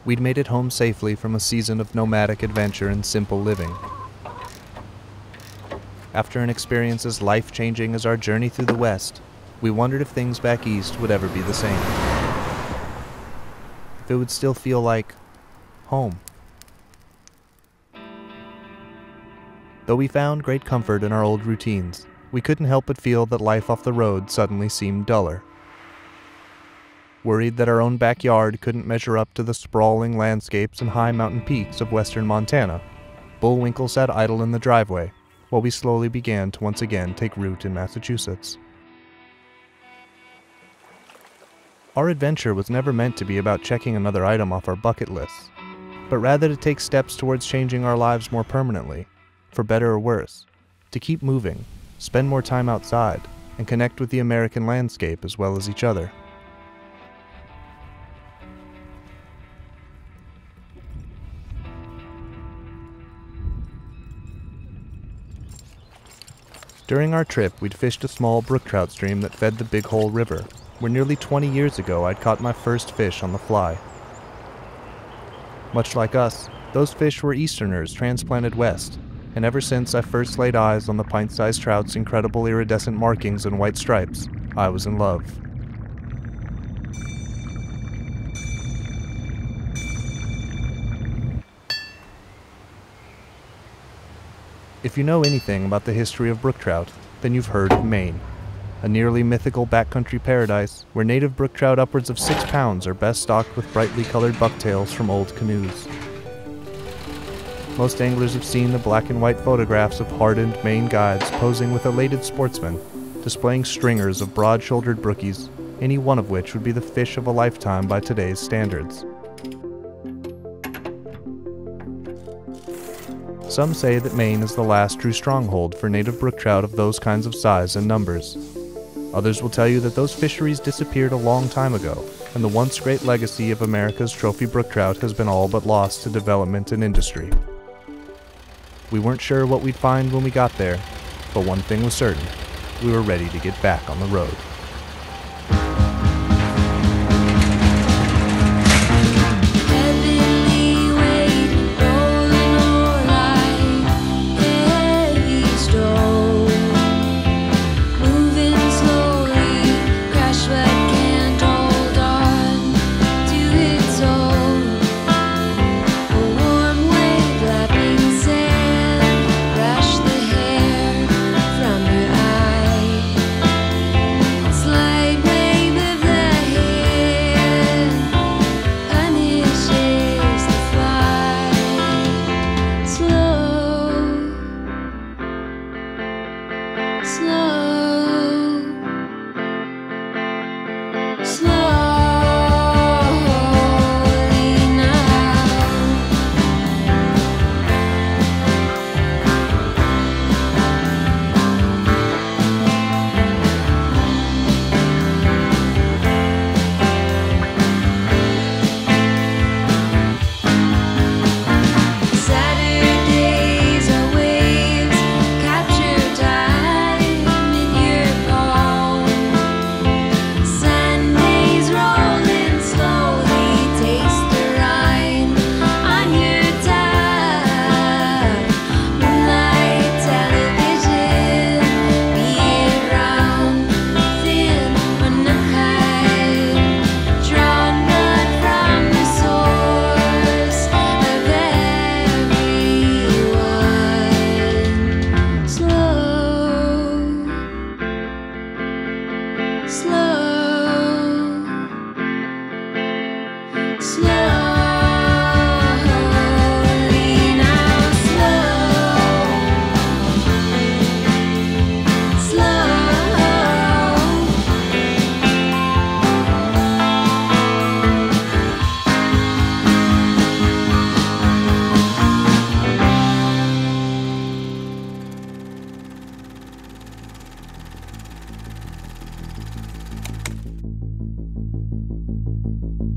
We'd made it home safely from a season of nomadic adventure and simple living. After an experience as life-changing as our journey through the West, we wondered if things back east would ever be the same. If it would still feel like home. Though we found great comfort in our old routines, we couldn't help but feel that life off the road suddenly seemed duller. Worried that our own backyard couldn't measure up to the sprawling landscapes and high mountain peaks of western Montana, Bullwinkle sat idle in the driveway while we slowly began to once again take root in Massachusetts. Our adventure was never meant to be about checking another item off our bucket lists, but rather to take steps towards changing our lives more permanently, for better or worse, to keep moving, spend more time outside, and connect with the American landscape as well as each other. During our trip, we'd fished a small brook trout stream that fed the Big Hole River, where nearly 20 years ago I'd caught my first fish on the fly. Much like us, those fish were Easterners transplanted west, and ever since I first laid eyes on the pint-sized trout's incredible iridescent markings and white stripes, I was in love. If you know anything about the history of brook trout, then you've heard of Maine, a nearly mythical backcountry paradise where native brook trout upwards of 6 pounds are best stocked with brightly colored bucktails from old canoes. Most anglers have seen the black and white photographs of hardened Maine guides posing with elated sportsmen, displaying stringers of broad-shouldered brookies, any one of which would be the fish of a lifetime by today's standards. Some say that Maine is the last true stronghold for native brook trout of those kinds of size and numbers. Others will tell you that those fisheries disappeared a long time ago, and the once great legacy of America's trophy brook trout has been all but lost to development and industry. We weren't sure what we'd find when we got there, but one thing was certain: we were ready to get back on the road.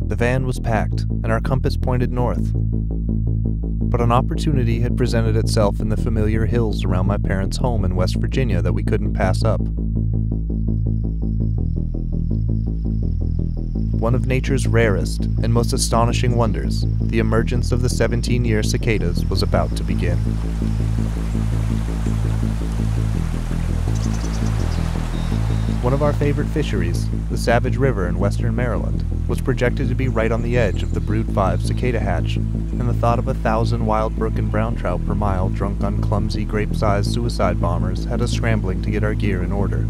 The van was packed, and our compass pointed north. But an opportunity had presented itself in the familiar hills around my parents' home in West Virginia that we couldn't pass up. one of nature's rarest and most astonishing wonders, the emergence of the 17-year cicadas was about to begin. One of our favorite fisheries, the Savage River in western Maryland, was projected to be right on the edge of the Brood 5 cicada hatch, and the thought of 1,000 wild brook and brown trout per mile drunk on clumsy grape-sized suicide bombers had us scrambling to get our gear in order.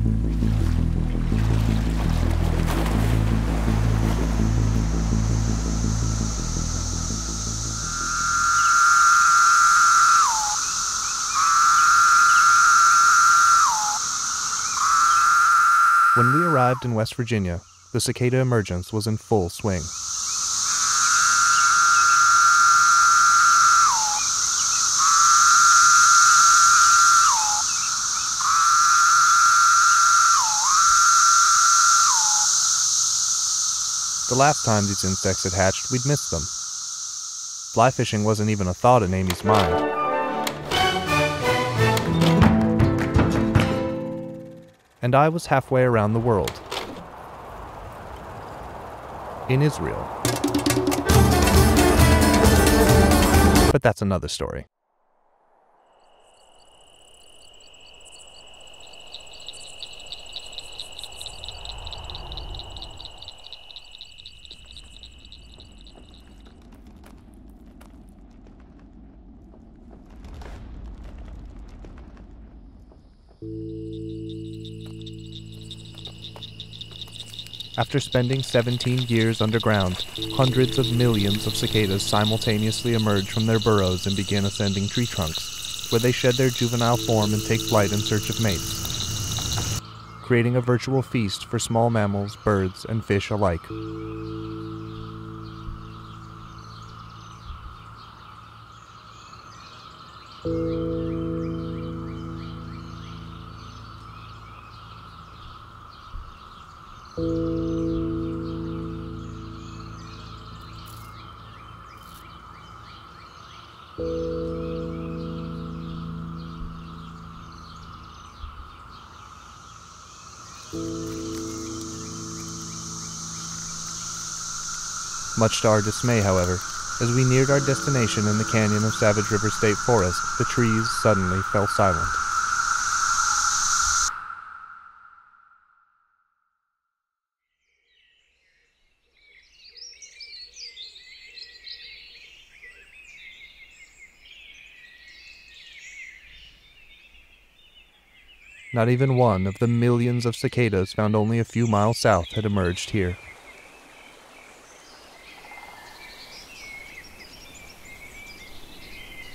When we arrived in West Virginia, the cicada emergence was in full swing. The last time these insects had hatched, we'd missed them. Fly fishing wasn't even a thought in Aimee's mind. And I was halfway around the world. In Israel. But that's another story. After spending 17 years underground, hundreds of millions of cicadas simultaneously emerge from their burrows and begin ascending tree trunks, where they shed their juvenile form and take flight in search of mates, creating a virtual feast for small mammals, birds, and fish alike. Much to our dismay, however, as we neared our destination in the canyon of Savage River State Forest, the trees suddenly fell silent. Not even one of the millions of cicadas found only a few miles south had emerged here.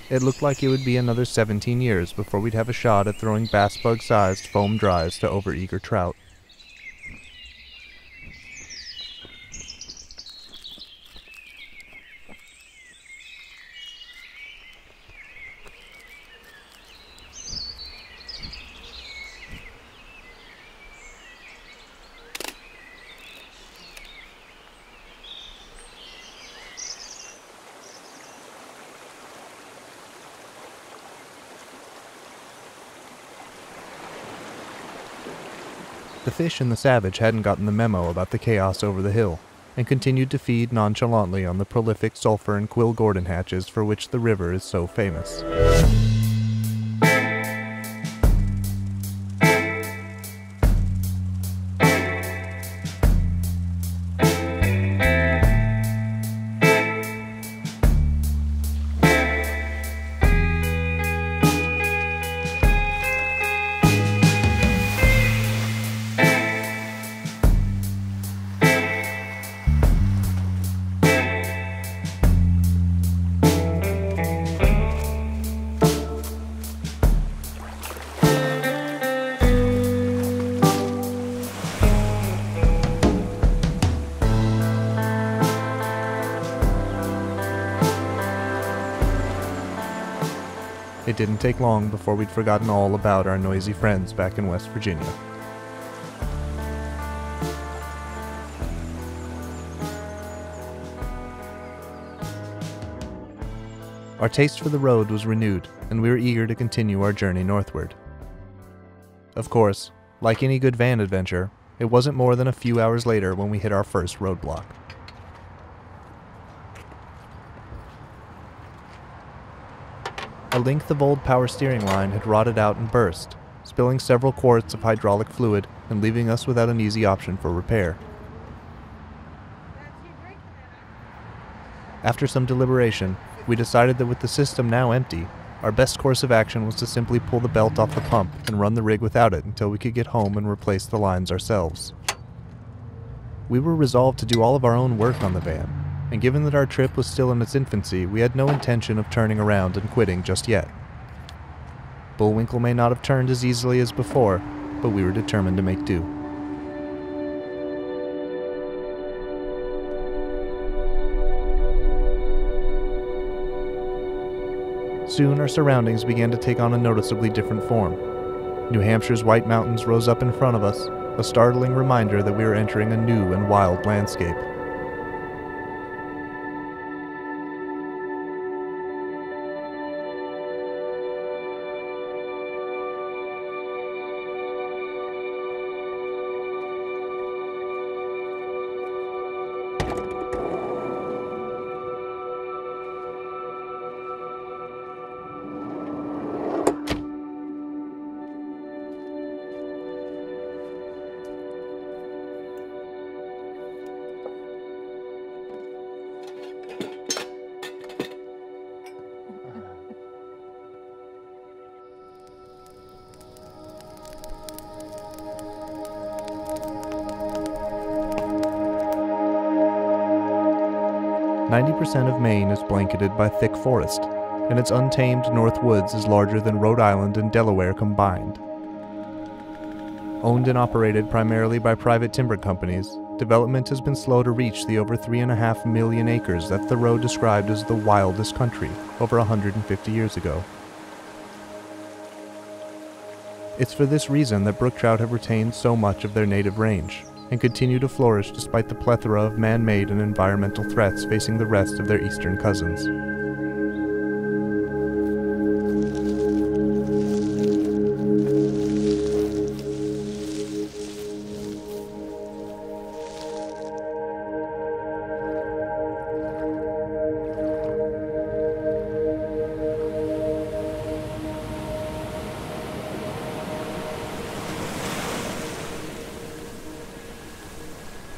It looked like it would be another 17 years before we'd have a shot at throwing bass bug-sized foam dries to overeager trout. The fish in the Savage hadn't gotten the memo about the chaos over the hill, and continued to feed nonchalantly on the prolific sulfur and quill Gordon hatches for which the river is so famous. It didn't take long before we'd forgotten all about our noisy friends back in West Virginia. Our taste for the road was renewed, and we were eager to continue our journey northward. Of course, like any good van adventure, It wasn't more than a few hours later when we hit our first roadblock. A length of old power steering line had rotted out and burst, spilling several quarts of hydraulic fluid and leaving us without an easy option for repair. After some deliberation, we decided that with the system now empty, our best course of action was to simply pull the belt off the pump and run the rig without it until we could get home and replace the lines ourselves. We were resolved to do all of our own work on the van, and given that our trip was still in its infancy, we had no intention of turning around and quitting just yet. Bullwinkle may not have turned as easily as before, but we were determined to make do. Soon our surroundings began to take on a noticeably different form. New Hampshire's White Mountains rose up in front of us, a startling reminder that we were entering a new and wild landscape. "90% of Maine is blanketed by thick forest, and its untamed north woods is larger than Rhode Island and Delaware combined. Owned and operated primarily by private timber companies, development has been slow to reach the over 3.5 million acres that Thoreau described as the wildest country over 150 years ago. It's for this reason that brook trout have retained so much of their native range, and continue to flourish despite the plethora of man-made and environmental threats facing the rest of their eastern cousins.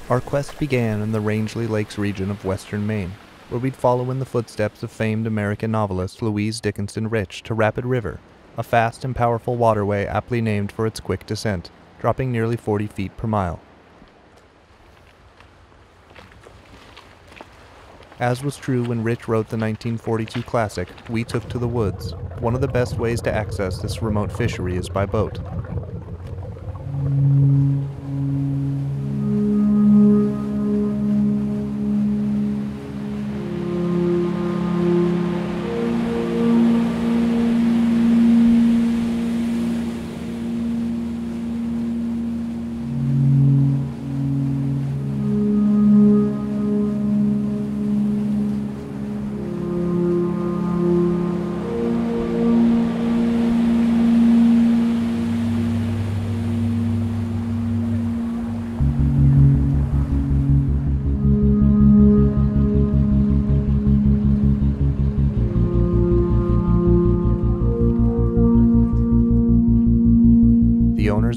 Our quest began in the Rangeley Lakes region of western Maine, where we'd follow in the footsteps of famed American novelist Louise Dickinson Rich to Rapid River, a fast and powerful waterway aptly named for its quick descent, dropping nearly 40 feet per mile. As was true when Rich wrote the 1942 classic, We Took to the Woods. One of the best ways to access this remote fishery is by boat.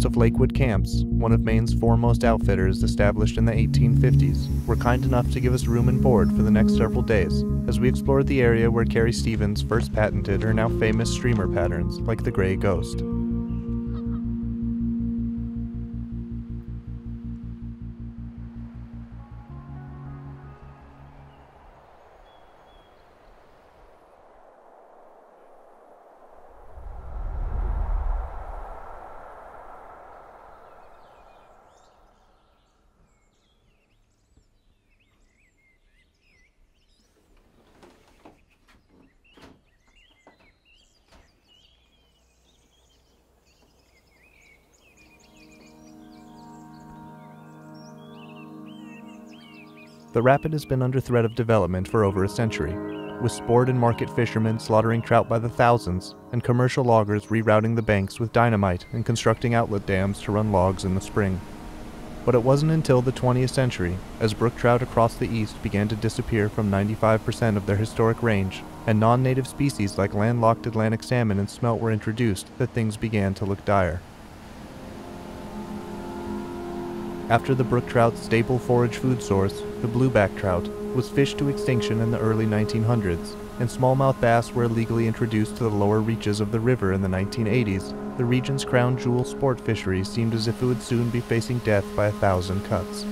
Of Lakewood Camps, one of Maine's foremost outfitters established in the 1850s, were kind enough to give us room and board for the next several days as we explored the area where Carrie Stevens first patented her now famous streamer patterns like the gray ghost. The rapid has been under threat of development for over a century, with sport and market fishermen slaughtering trout by the thousands, and commercial loggers rerouting the banks with dynamite and constructing outlet dams to run logs in the spring. But it wasn't until the 20th century, as brook trout across the east began to disappear from 95% of their historic range, and non-native species like landlocked Atlantic salmon and smelt were introduced, that things began to look dire. After the brook trout's staple forage food source, the blueback trout, was fished to extinction in the early 1900s, and smallmouth bass were illegally introduced to the lower reaches of the river in the 1980s, the region's crown jewel sport fishery seemed as if it would soon be facing death by 1,000 cuts.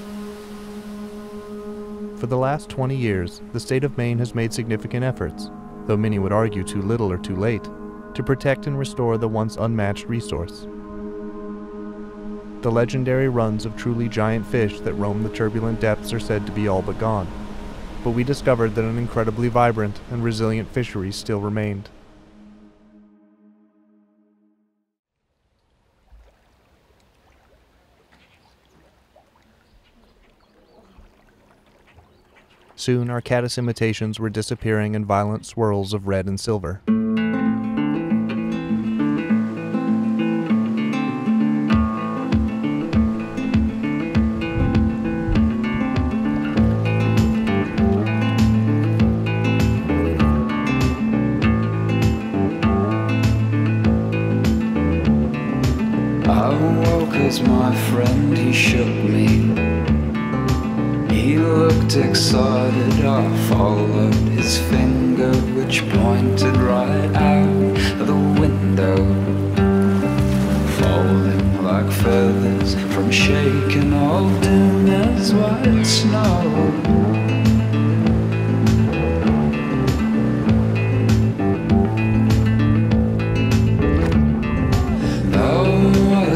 For the last 20 years, the state of Maine has made significant efforts, though many would argue too little or too late, to protect and restore the once unmatched resource. The legendary runs of truly giant fish that roam the turbulent depths are said to be all but gone, but we discovered that an incredibly vibrant and resilient fishery still remained. Soon our caddis imitations were disappearing in violent swirls of red and silver. My friend, he shook me. He looked excited. I followed his finger, which pointed right out of the window, falling like feathers from shaking old doom as white snow.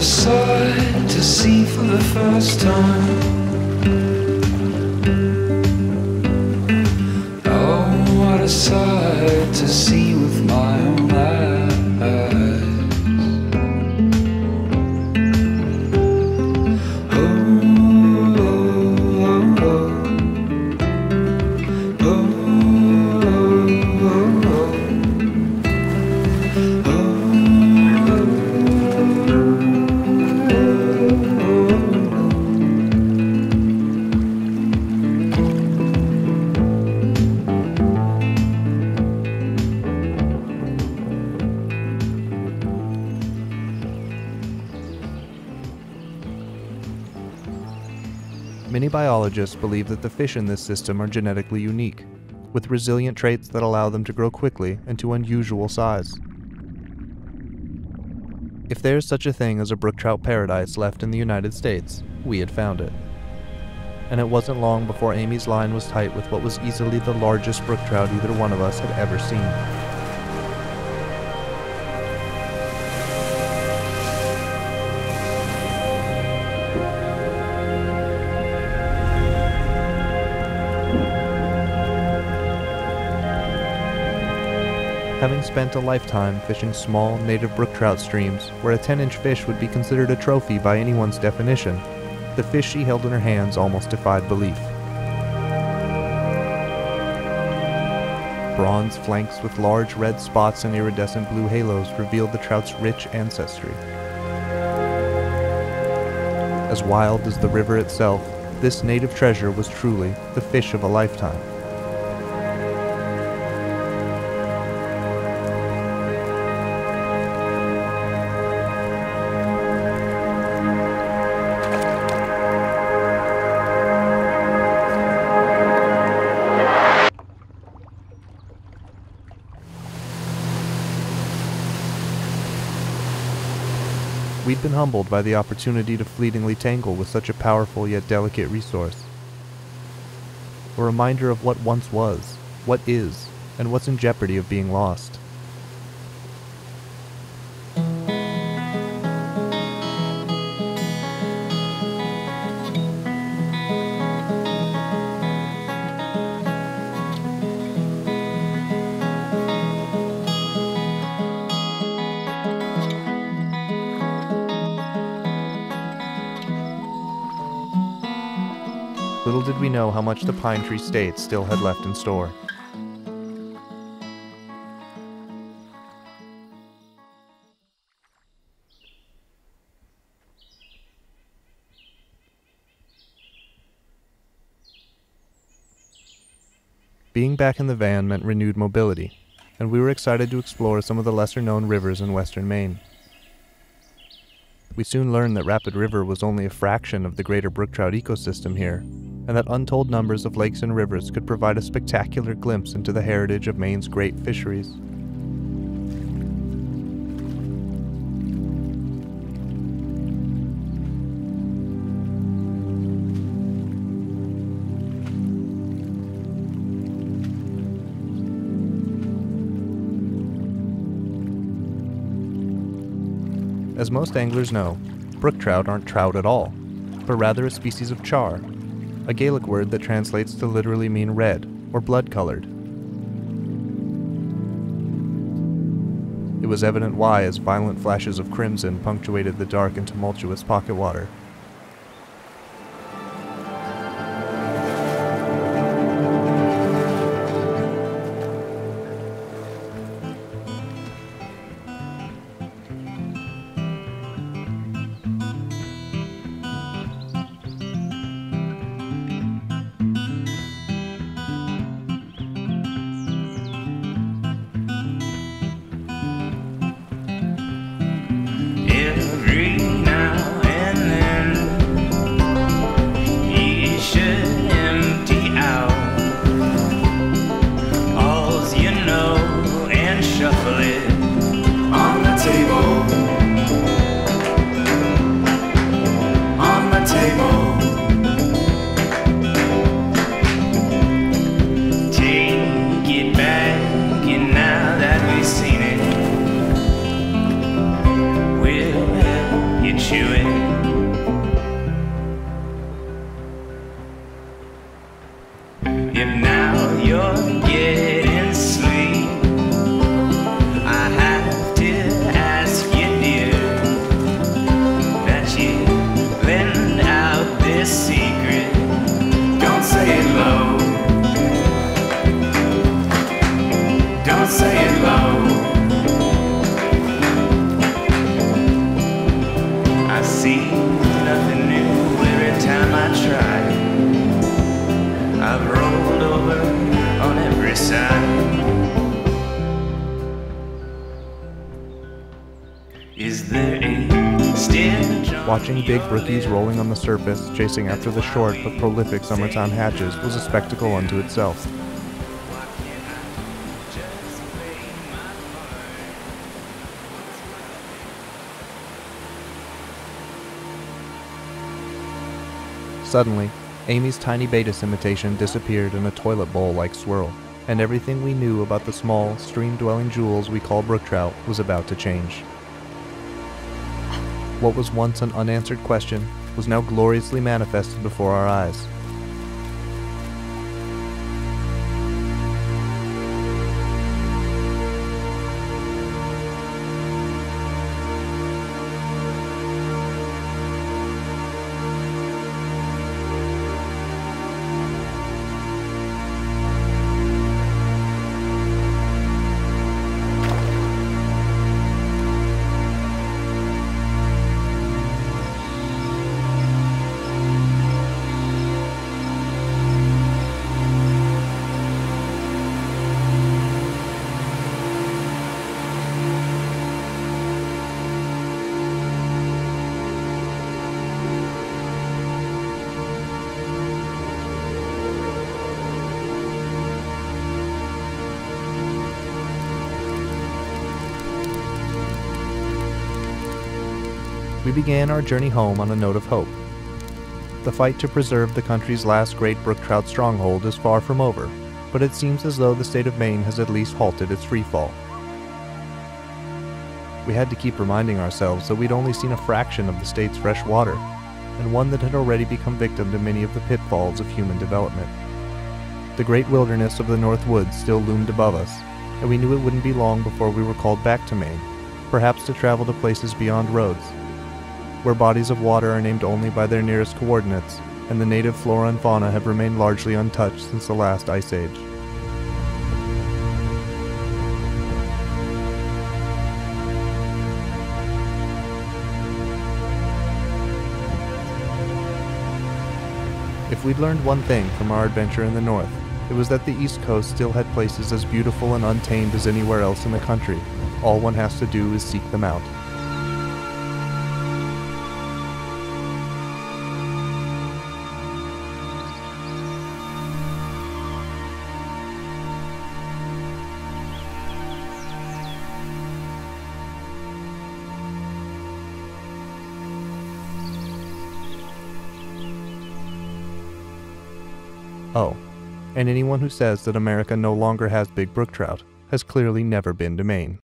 Sight to see for the first time. Oh, what a sight to see with my own eyes. Many biologists believe that the fish in this system are genetically unique, with resilient traits that allow them to grow quickly and to unusual size. If there's such a thing as a brook trout paradise left in the United States, we had found it. And it wasn't long before Aimee's line was tight with what was easily the largest brook trout either one of us had ever seen. Having spent a lifetime fishing small, native brook trout streams where a 10-inch fish would be considered a trophy by anyone's definition, the fish she held in her hands almost defied belief. Bronze flanks with large red spots and iridescent blue halos revealed the trout's rich ancestry. As wild as the river itself, this native treasure was truly the fish of a lifetime. We'd been humbled by the opportunity to fleetingly tangle with such a powerful yet delicate resource. A reminder of what once was, what is, and what's in jeopardy of being lost. Little did we know how much the Pine Tree State still had left in store. Being back in the van meant renewed mobility, and we were excited to explore some of the lesser-known rivers in western Maine. We soon learned that Rapid River was only a fraction of the greater brook trout ecosystem here, and that untold numbers of lakes and rivers could provide a spectacular glimpse into the heritage of Maine's great fisheries. As most anglers know, brook trout aren't trout at all, but rather a species of char, a Gaelic word that translates to literally mean red or blood-colored. It was evident why as violent flashes of crimson punctuated the dark and tumultuous pocket water. Watching big brookies rolling on the surface, chasing after the short but prolific summertime hatches was a spectacle unto itself. Suddenly, Aimee's tiny Baetis imitation disappeared in a toilet bowl-like swirl, and everything we knew about the small, stream-dwelling jewels we call brook trout was about to change. What was once an unanswered question was now gloriously manifested before our eyes. We began our journey home on a note of hope. The fight to preserve the country's last great brook trout stronghold is far from over, but it seems as though the state of Maine has at least halted its freefall. We had to keep reminding ourselves that we'd only seen a fraction of the state's fresh water, and one that had already become victim to many of the pitfalls of human development. The great wilderness of the North Woods still loomed above us, and we knew it wouldn't be long before we were called back to Maine, perhaps to travel to places beyond Rhodes, where bodies of water are named only by their nearest coordinates, and the native flora and fauna have remained largely untouched since the last ice age. If we'd learned one thing from our adventure in the north, It was that the East Coast still had places as beautiful and untamed as anywhere else in the country. All one has to do is seek them out. Oh, and anyone who says that America no longer has big brook trout has clearly never been to Maine.